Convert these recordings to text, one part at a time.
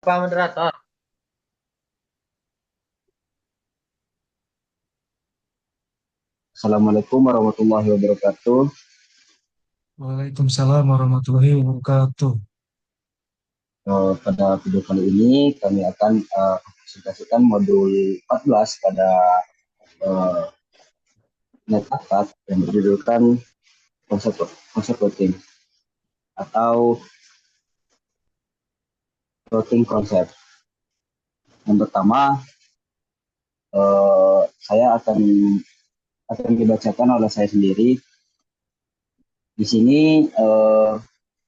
Pak moderator. Assalamualaikum warahmatullahi wabarakatuh. Waalaikumsalam warahmatullahi wabarakatuh. Pada video kali ini kami akan presentasikan modul 14 pada uh, NetAkat yang berjudulkan konsep konsep routing atau routing konsep. Yang pertama, saya akan dibacakan oleh saya sendiri. Di sini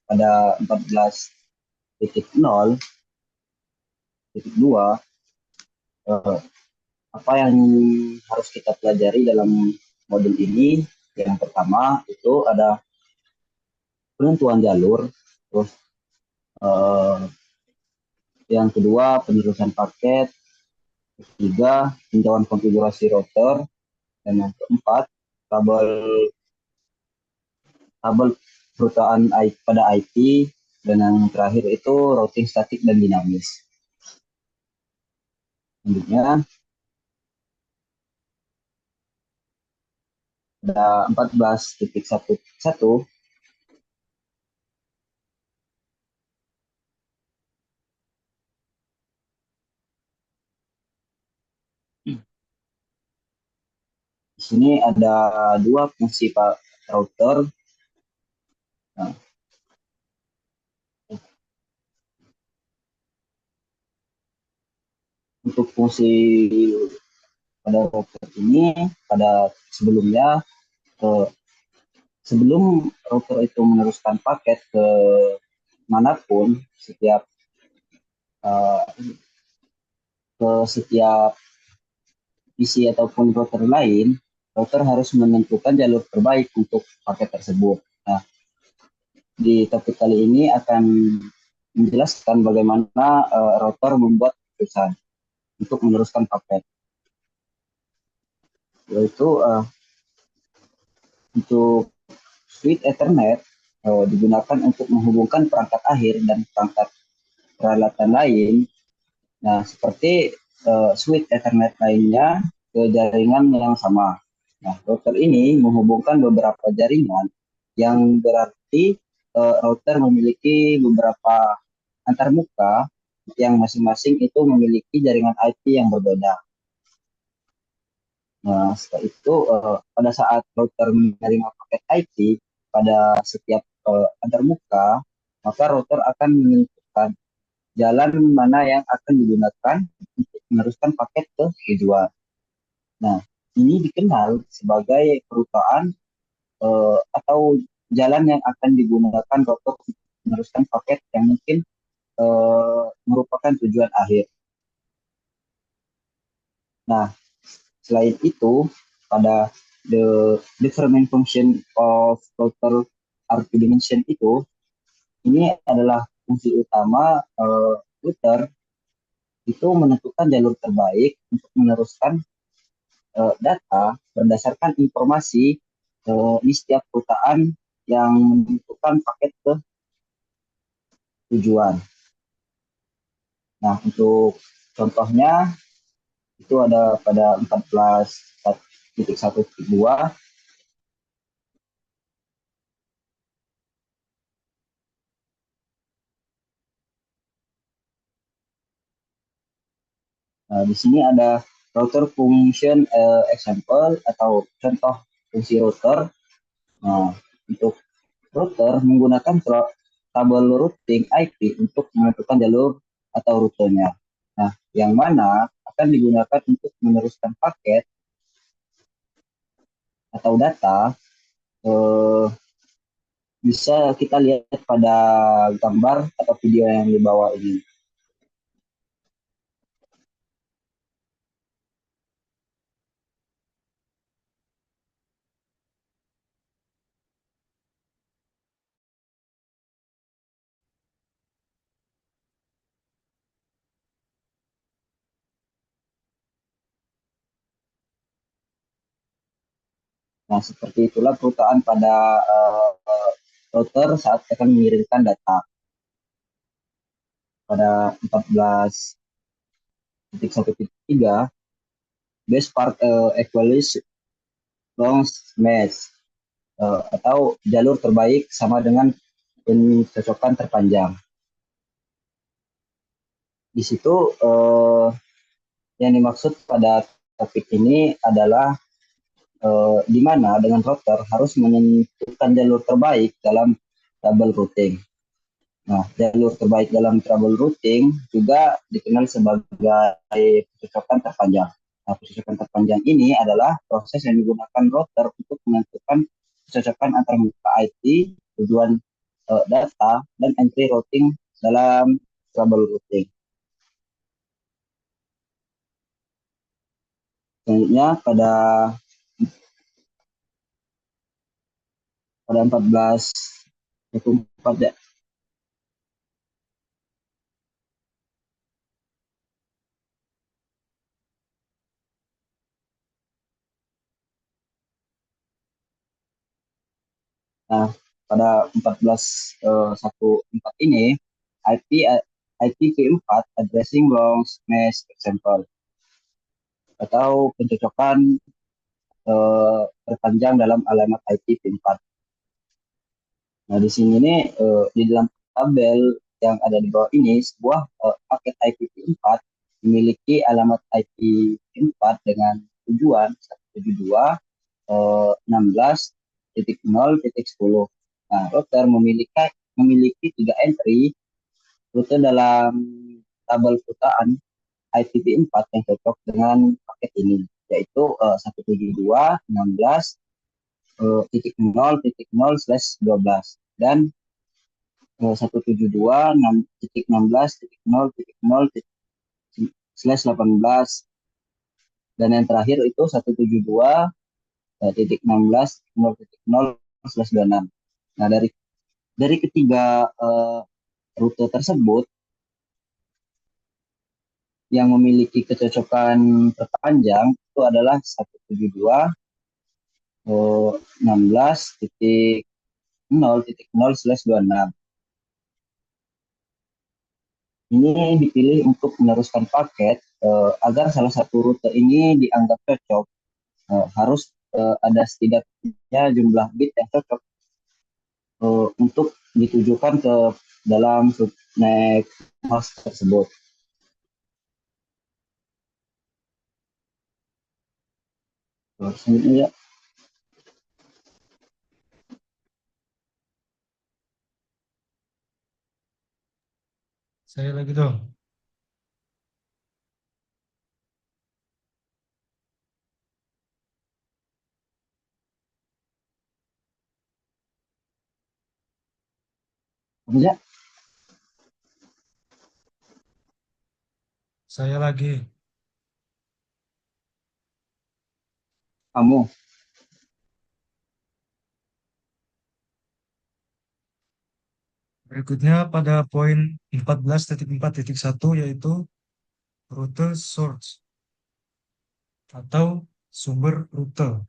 pada 14.0.2 apa yang harus kita pelajari dalam modul ini. Yang pertama itu ada penentuan jalur, terus eh, yang kedua penerusan paket, ketiga tinjauan konfigurasi router, dan yang keempat tabel tabel perutaan pada IP, dan yang terakhir itu routing statik dan dinamis. Selanjutnya ada 14.11. Di sini ada dua fungsi router. Nah, untuk fungsi pada router ini, pada sebelumnya, eh, sebelum router itu meneruskan paket ke manapun, uh, setiap PC ataupun router lain, router harus menentukan jalur terbaik untuk paket tersebut. Nah, di topik kali ini akan menjelaskan bagaimana router membuat keputusan untuk meneruskan paket, yaitu untuk switch Ethernet digunakan untuk menghubungkan perangkat akhir dan perangkat peralatan lain. Nah, seperti switch Ethernet lainnya ke jaringan yang sama. Nah, router ini menghubungkan beberapa jaringan yang berarti router memiliki beberapa antarmuka yang masing-masing itu memiliki jaringan IP yang berbeda. Nah, setelah itu pada saat router menerima paket IP pada setiap antarmuka, maka router akan menentukan jalan mana yang akan digunakan untuk meneruskan paket ke tujuan. Nah, ini dikenal sebagai perutaan atau jalan yang akan digunakan router untuk meneruskan paket yang mungkin merupakan tujuan akhir. Nah, selain itu, pada the determine function of router RP dimension itu, ini adalah fungsi utama router itu menentukan jalur terbaik untuk meneruskan data berdasarkan informasi di setiap perusahaan yang menentukan paket ke tujuan. Nah, untuk contohnya itu ada pada 14.1.2. Nah, di sini ada router function example atau contoh fungsi router. Nah, untuk router menggunakan tabel routing IP untuk menentukan jalur atau rutenya. Nah, yang mana akan digunakan untuk meneruskan paket atau data, eh, bisa kita lihat pada gambar atau video yang di bawah ini. Nah, seperti itulah perutaan pada router saat akan mengirimkan data. pada 14.1.3 best part equals long mesh atau jalur terbaik sama dengan pencocokan terpanjang. Di situ yang dimaksud pada topik ini adalah di mana dengan router harus menentukan jalur terbaik dalam double routing. Nah, jalur terbaik dalam trouble routing juga dikenal sebagai pencocokan terpanjang. Nah, pencocokan terpanjang ini adalah proses yang digunakan router untuk menentukan pencocokan antar muka IP, tujuan data, dan entry routing dalam trouble routing. Selanjutnya pada 14.4 ya. Nah, pada 14.1.4 ini IP IPv4 addressing long mesh example atau pencocokan terpanjang dalam alamat IPv4. Nah, di sini nih di dalam tabel yang ada di bawah ini sebuah paket IPv4 memiliki alamat IPv4 dengan tujuan 172.16.0.10. Nah, router memiliki tiga entry rute dalam tabel putaan IPv4 yang cocok dengan paket ini, yaitu 172.16.0.0/12 dan 172.16.0.0/18 dan yang terakhir itu 172.16.0.0/26. Nah, dari ketiga rute tersebut yang memiliki kecocokan terpanjang itu adalah 172.16.0.0/26. Ini dipilih untuk meneruskan paket agar salah satu rute ini dianggap cocok. Harus ada setidaknya jumlah bit yang cocok untuk ditujukan ke dalam subnet host tersebut. Selanjutnya ya. Saya lagi dong. Ya, Saya lagi. kamu. Berikutnya pada poin 14.4.1 yaitu rute source atau sumber rute.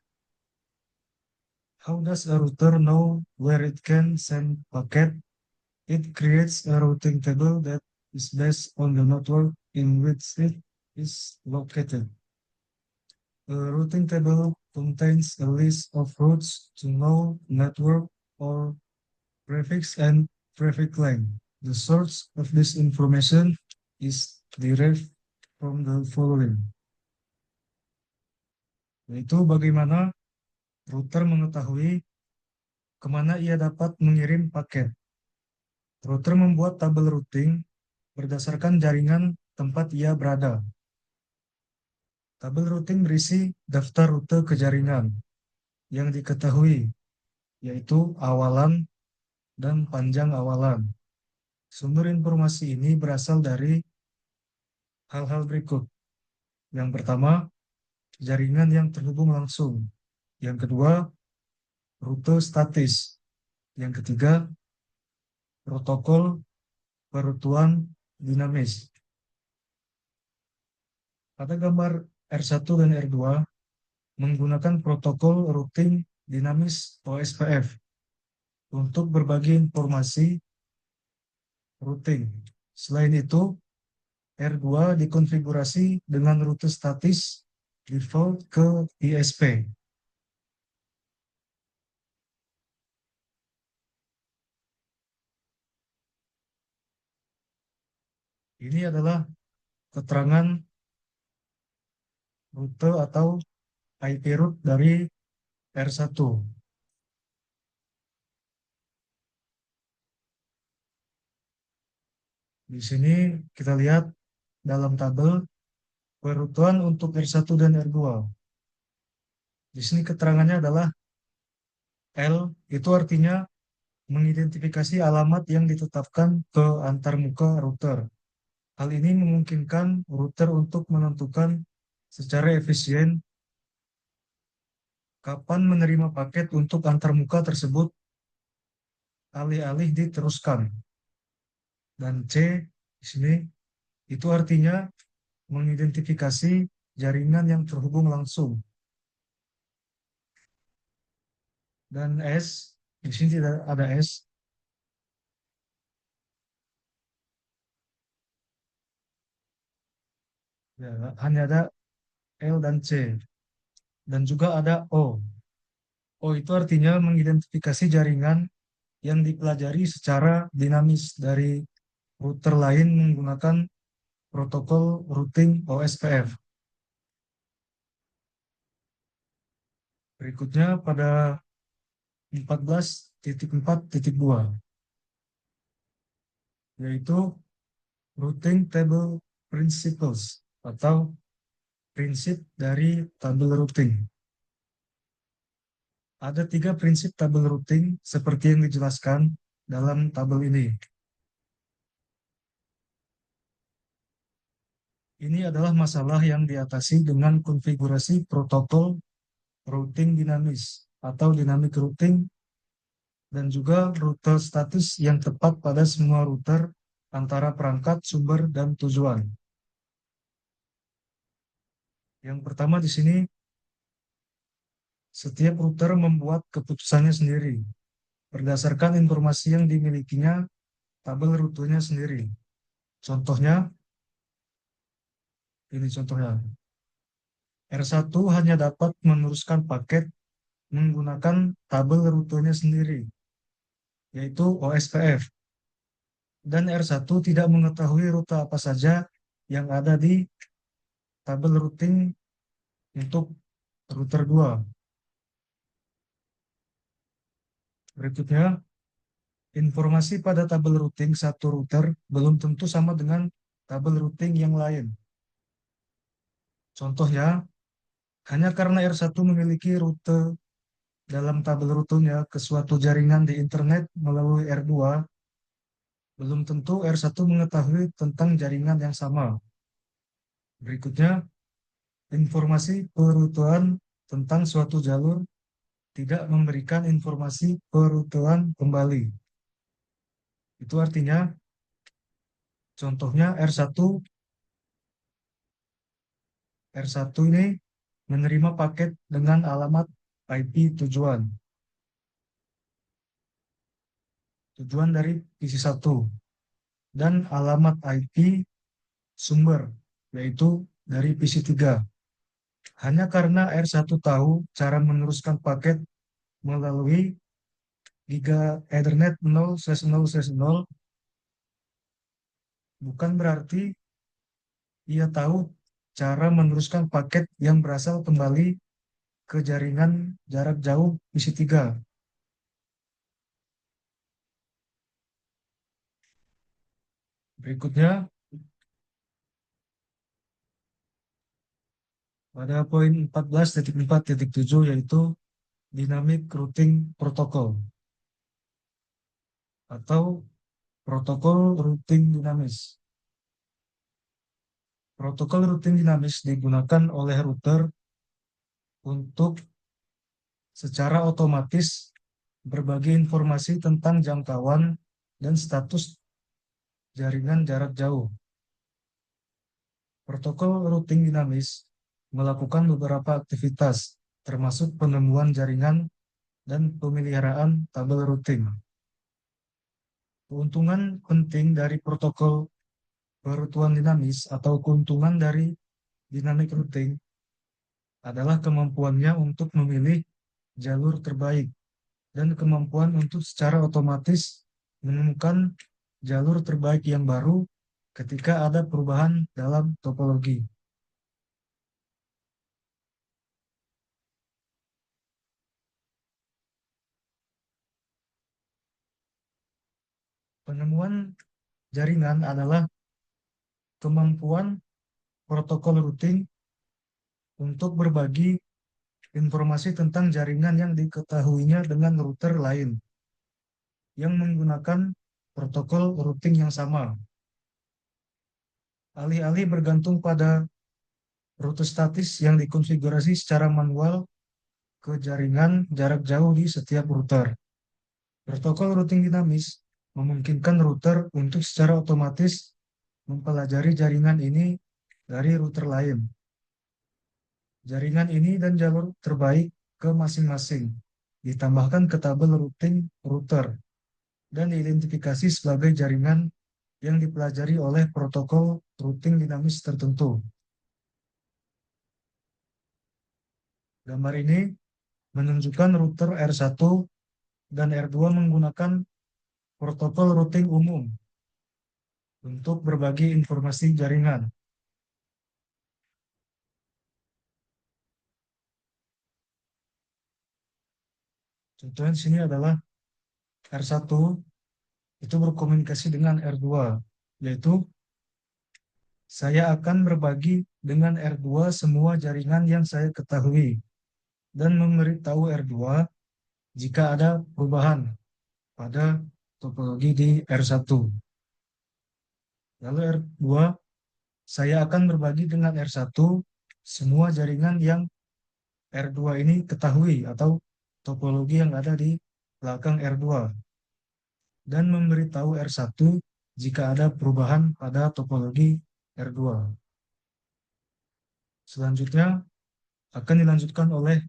How does a router know where it can send packet? It creates a routing table that is based on the network in which it is located. A routing table contains a list of routes to no network or prefix and prefix length. The source of this information is derived from the following. Yaitu bagaimana router mengetahui kemana ia dapat mengirim paket. Router membuat tabel routing berdasarkan jaringan tempat ia berada. Tabel routing berisi daftar rute ke jaringan yang diketahui, yaitu awalan dan panjang awalan. Sumber informasi ini berasal dari hal-hal berikut. Yang pertama, jaringan yang terhubung langsung. Yang kedua, rute statis. Yang ketiga, protokol perutuan dinamis. Pada gambar R1 dan R2 menggunakan protokol routing dinamis OSPF untuk berbagi informasi routing. Selain itu, R2 dikonfigurasi dengan rute statis default ke ISP. Ini adalah keterangan rute atau IP route dari R1. Di sini kita lihat dalam tabel perutuan untuk R1 dan R2. Di sini keterangannya adalah L, itu artinya mengidentifikasi alamat yang ditetapkan ke antarmuka router. Hal ini memungkinkan router untuk menentukan secara efisien kapan menerima paket untuk antarmuka tersebut alih-alih diteruskan. Dan C di sini itu artinya mengidentifikasi jaringan yang terhubung langsung. Dan S di sini tidak ada S. Ya, hanya ada L dan C. Dan juga ada O. O itu artinya mengidentifikasi jaringan yang dipelajari secara dinamis dari router lain menggunakan protokol routing OSPF. Berikutnya pada 14.4.2, yaitu Routing Table Principles atau prinsip dari tabel routing. Ada 3 prinsip tabel routing seperti yang dijelaskan dalam tabel ini. Ini adalah masalah yang diatasi dengan konfigurasi protokol routing dinamis atau dynamic routing dan juga rute statis yang tepat pada semua router antara perangkat, sumber, dan tujuan. Yang pertama di sini, setiap router membuat keputusannya sendiri berdasarkan informasi yang dimilikinya tabel rutenya sendiri. Contohnya, ini contohnya. R1 hanya dapat meneruskan paket menggunakan tabel rutenya sendiri, yaitu OSPF. Dan R1 tidak mengetahui rute apa saja yang ada di tabel routing untuk router 2. Berikutnya, informasi pada tabel routing satu router belum tentu sama dengan tabel routing yang lain. Contohnya, hanya karena R1 memiliki rute dalam tabel rutenya ke suatu jaringan di internet melalui R2, belum tentu R1 mengetahui tentang jaringan yang sama. Berikutnya, informasi perutuan tentang suatu jalur tidak memberikan informasi perutuan kembali. Itu artinya, contohnya R1 ini menerima paket dengan alamat IP tujuan dari PC1 dan alamat IP sumber, yaitu dari PC3. Hanya karena R1 tahu cara meneruskan paket melalui Giga Ethernet 0/0/0, bukan berarti ia tahu cara meneruskan paket yang berasal kembali ke jaringan jarak jauh PC3. Berikutnya, pada poin 14.4.7 yaitu Dynamic Routing Protocol atau protokol routing dinamis. Protokol routing dinamis digunakan oleh router untuk secara otomatis berbagi informasi tentang jangkauan dan status jaringan jarak jauh. Protokol routing dinamis melakukan beberapa aktivitas, termasuk penemuan jaringan dan pemeliharaan tabel routing. Keuntungan penting dari protokol Kerutuan dinamis atau keuntungan dari dynamic routing adalah kemampuannya untuk memilih jalur terbaik dan kemampuan untuk secara otomatis menemukan jalur terbaik yang baru ketika ada perubahan dalam topologi. Penemuan jaringan adalah kemampuan protokol routing untuk berbagi informasi tentang jaringan yang diketahuinya dengan router lain yang menggunakan protokol routing yang sama. Alih-alih bergantung pada rute statis yang dikonfigurasi secara manual ke jaringan jarak jauh di setiap router. Protokol routing dinamis memungkinkan router untuk secara otomatis mempelajari jaringan ini dari router lain. Jaringan ini dan jalur terbaik ke masing-masing ditambahkan ke tabel routing router dan diidentifikasi sebagai jaringan yang dipelajari oleh protokol routing dinamis tertentu. Gambar ini menunjukkan router R1 dan R2 menggunakan protokol routing umum untuk berbagi informasi jaringan. Contohnya di sini adalah R1 itu berkomunikasi dengan R2, yaitu saya akan berbagi dengan R2 semua jaringan yang saya ketahui dan memberitahu R2 jika ada perubahan pada topologi di R1. Lalu R2, saya akan berbagi dengan R1 semua jaringan yang R2 ini ketahui atau topologi yang ada di belakang R2 dan memberitahu R1 jika ada perubahan pada topologi R2. Selanjutnya akan dilanjutkan oleh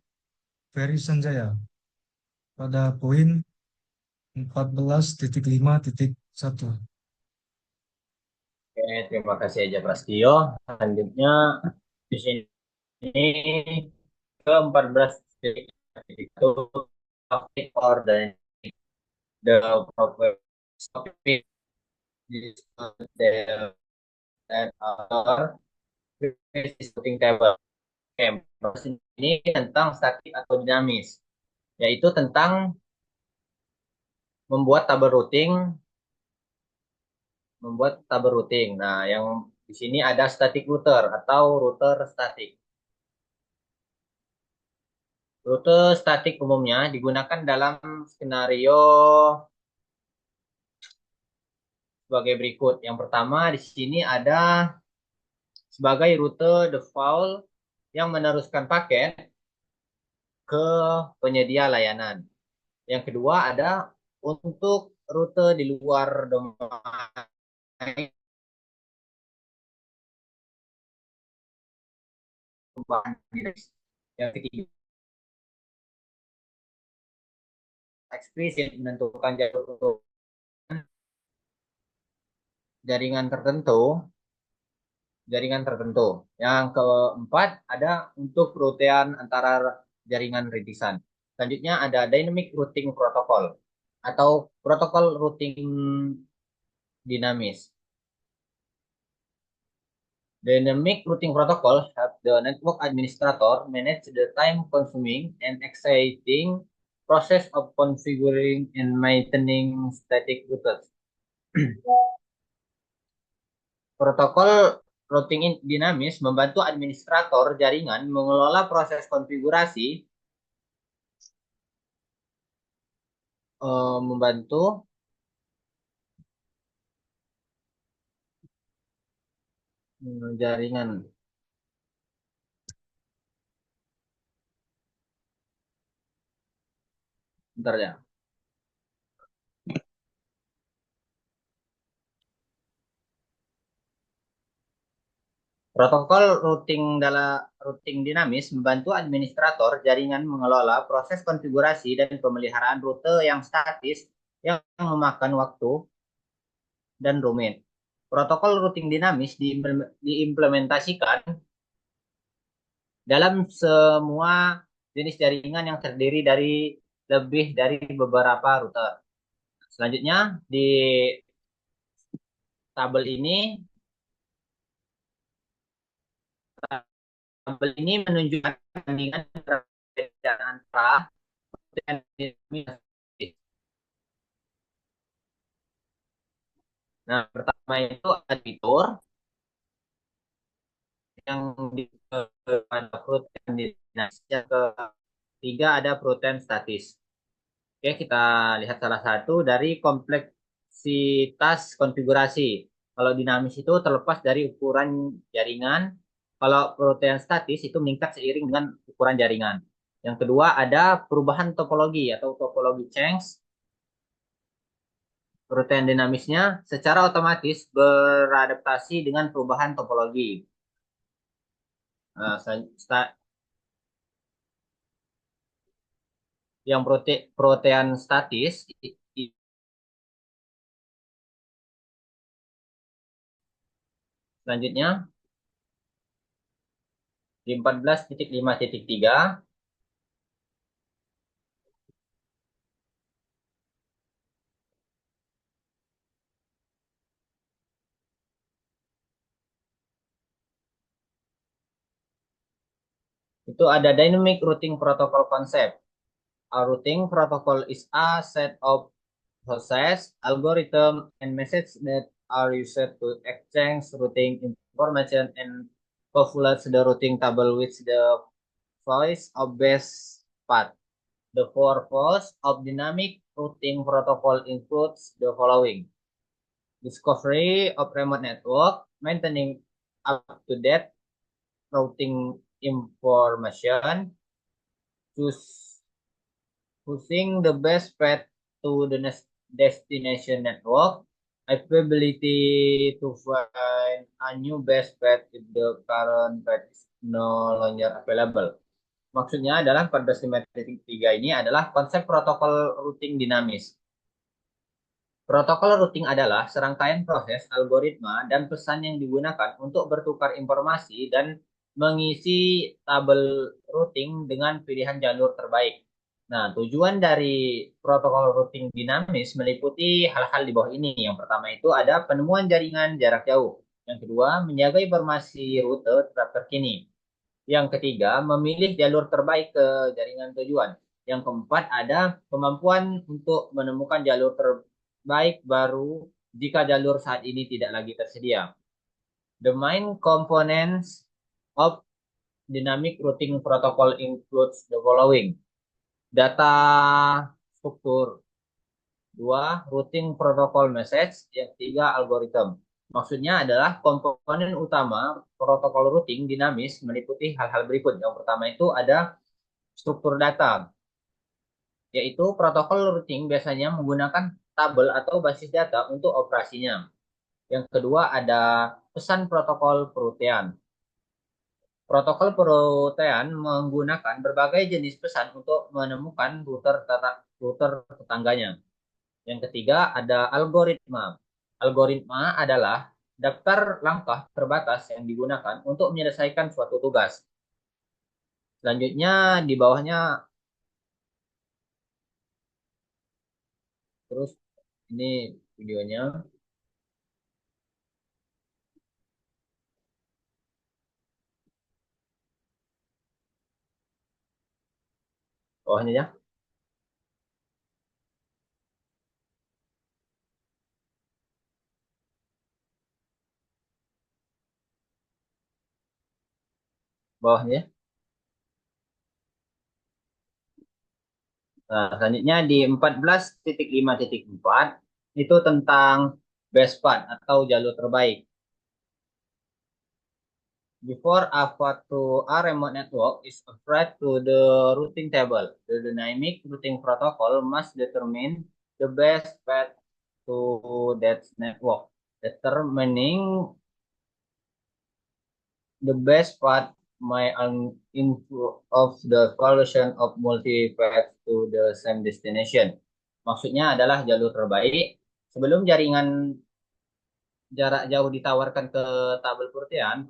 Ferry Sanjaya pada poin 14.5.1. Oke, terima kasih aja Prastio. Selanjutnya di sini ke 14 itu topic or the proper topic is the that are routing table. Oke, ini tentang statik atau dinamis, yaitu tentang membuat tabel routing. Nah, yang di sini ada static router atau router statik. Rute statik umumnya digunakan dalam skenario sebagai berikut. Yang pertama di sini ada sebagai rute default yang meneruskan paket ke penyedia layanan. Yang kedua ada untuk rute di luar domain. Yang ketiga eksplisit menentukan jalur untuk jaringan tertentu. Yang keempat ada untuk perutean antara jaringan rintisan. Selanjutnya ada dynamic routing protocol atau protokol routing dinamis. Dynamic routing protocol help the network administrator manage the time-consuming and exciting process of configuring and maintaining static routers. Protokol routing dinamis membantu administrator jaringan mengelola proses konfigurasi, membantu jaringan. Bentar ya. Protokol routing dinamis membantu administrator jaringan mengelola proses konfigurasi dan pemeliharaan rute yang statis yang memakan waktu dan rumit. protokol routing dinamis diimplementasikan dalam semua jenis jaringan yang terdiri dari lebih dari beberapa router. Selanjutnya di tabel ini menunjukkan perbandingan antara Nah, pertama itu ada fitur yang ada protein dinamis. Yang ketiga ada protein statis. Oke, kita lihat salah satu dari kompleksitas konfigurasi. Kalau dinamis itu terlepas dari ukuran jaringan. Kalau protein statis itu meningkat seiring dengan ukuran jaringan. Yang kedua ada perubahan topologi atau topologi change. Protein dinamisnya secara otomatis beradaptasi dengan perubahan topologi. Nah, yang protein statis selanjutnya di 14.5.3 itu ada dynamic routing protocol concept. A routing protocol is a set of process, algorithm, and messages that are used to exchange routing information and populate the routing table with the choice of best path. The purpose of dynamic routing protocol includes the following: discovery of remote network, maintaining up-to-date routing information, choosing the best path to the destination network, ability to find a new best path if the current path is no longer available. Maksudnya adalah 14.5.3 ini adalah konsep protokol routing dinamis. Protokol routing adalah serangkaian proses, algoritma, dan pesan yang digunakan untuk bertukar informasi dan mengisi tabel routing dengan pilihan jalur terbaik. Nah, tujuan dari protokol routing dinamis meliputi hal-hal di bawah ini. Yang pertama itu ada penemuan jaringan jarak jauh. Yang kedua, menjaga informasi rute tetap terkini. Yang ketiga, memilih jalur terbaik ke jaringan tujuan. Yang keempat, ada kemampuan untuk menemukan jalur terbaik baru jika jalur saat ini tidak lagi tersedia. The main components of dynamic routing protocol includes the following: data struktur, dua, routing protocol message, yang ketiga, algorithm. Maksudnya adalah komponen utama protokol routing dinamis meliputi hal-hal berikut. Yang pertama itu ada struktur data, yaitu protokol routing biasanya menggunakan tabel atau basis data untuk operasinya. Yang kedua ada pesan protokol perutean. Protokol perutean menggunakan berbagai jenis pesan untuk menemukan router tetangganya. Yang ketiga ada algoritma. Algoritma adalah daftar langkah terbatas yang digunakan untuk menyelesaikan suatu tugas. Selanjutnya di bawahnya terus ini videonya. Bawahnya ya. Bawahnya. Nah, selanjutnya di 14.5.4 itu tentang best path atau jalur terbaik. Before a path to a remote network is applied to the routing table, the dynamic routing protocol must determine the best path to that network. Determining the best path may influence of the solution of multi path to the same destination. Maksudnya adalah jalur terbaik sebelum jaringan jarak jauh ditawarkan ke tabel perutian,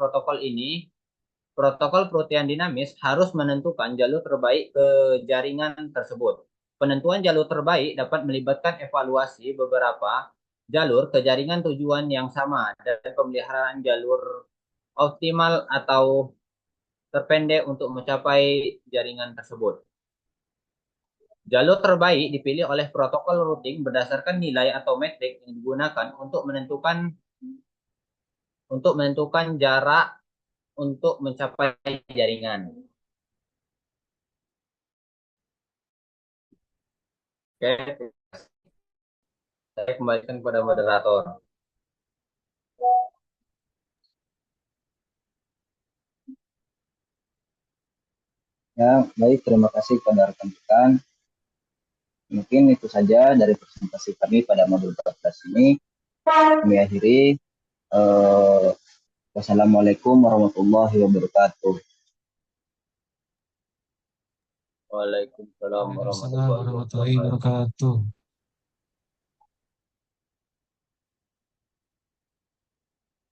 protokol perutian dinamis harus menentukan jalur terbaik ke jaringan tersebut. Penentuan jalur terbaik dapat melibatkan evaluasi beberapa jalur ke jaringan tujuan yang sama dan pemeliharaan jalur optimal atau terpendek untuk mencapai jaringan tersebut. Jalur terbaik dipilih oleh protokol routing berdasarkan nilai atau metrik yang digunakan untuk menentukan jarak untuk mencapai jaringan. Oke, saya kembalikan kepada moderator. Ya, baik, terima kasih kepada rekan-rekan. Mungkin itu saja dari presentasi kami pada modul 14 ini. Kami akhiri. Eh, Wassalamualaikum warahmatullahi wabarakatuh. Waalaikumsalam Waalaikumsalam warahmatullahi warahmatullahi wabarakatuh. wabarakatuh.